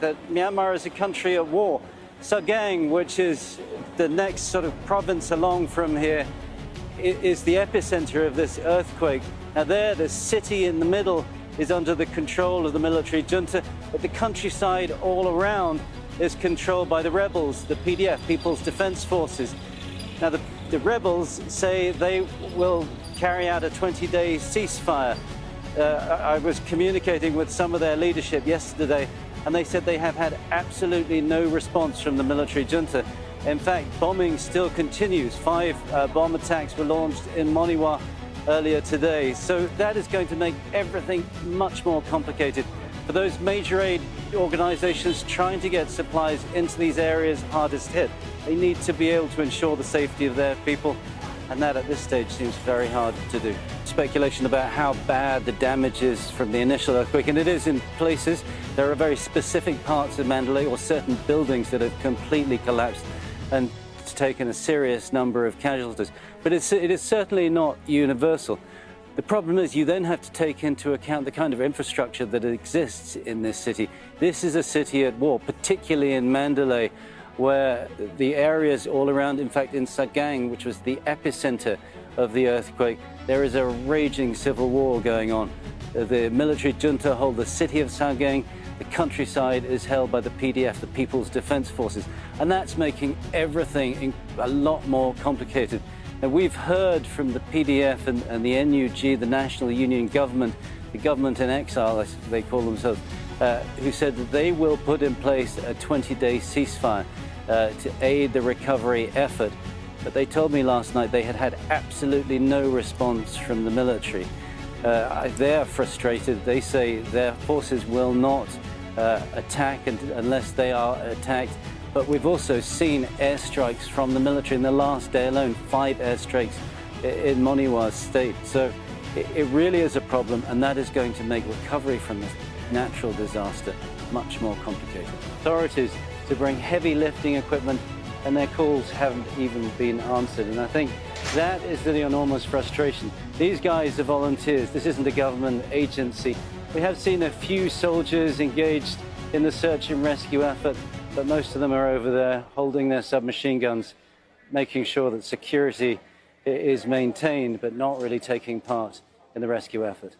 that Myanmar is a country at war. Sagaing, which is the next sort of province along from here, is the epicenter of this earthquake. Now there, the city in the middle is under the control of the military junta, but the countryside all around is controlled by the rebels, the PDF, People's Defense Forces. Now the rebels say they will carry out a 20-day ceasefire. I was communicating with some of their leadership yesterday, and they said they have had absolutely no response from the military junta. In fact, bombing still continues. 5 bomb attacks were launched in Moniwa earlier today. So that is going to make everything much more complicated. For those major aid organizations trying to get supplies into these areas hardest hit, they need to be able to ensure the safety of their people, and that at this stage seems very hard to do. Speculation about how bad the damage is from the initial earthquake, and it is in places. There are very specific parts of Mandalay or certain buildings that have completely collapsed and it's taken a serious number of casualties. But it is certainly not universal. The problem is you then have to take into account the kind of infrastructure that exists in this city. This is a city at war, particularly in Mandalay, where the areas all around, in fact in Sagaing, which was the epicenter of the earthquake, there is a raging civil war going on. The military junta hold the city of Sagaing. The countryside is held by the PDF, the People's Defense Forces, and that's making everything a lot more complicated. And we've heard from the PDF and the NUG, the National Union Government, the government in exile, as they call themselves, who said that they will put in place a 20-day ceasefire to aid the recovery effort. But they told me last night they had had absolutely no response from the military. They're frustrated. They say their forces will not attack unless they are attacked. But we've also seen airstrikes from the military in the last day alone, 5 airstrikes in Moniwa state. So it really is a problem, and that is going to make recovery from this natural disaster much more complicated. Authorities to bring heavy lifting equipment, and their calls haven't even been answered. And I think that is the enormous frustration. These guys are volunteers. This isn't a government agency. We have seen a few soldiers engaged in the search and rescue effort, but most of them are over there holding their submachine guns, making sure that security is maintained, but not really taking part in the rescue effort.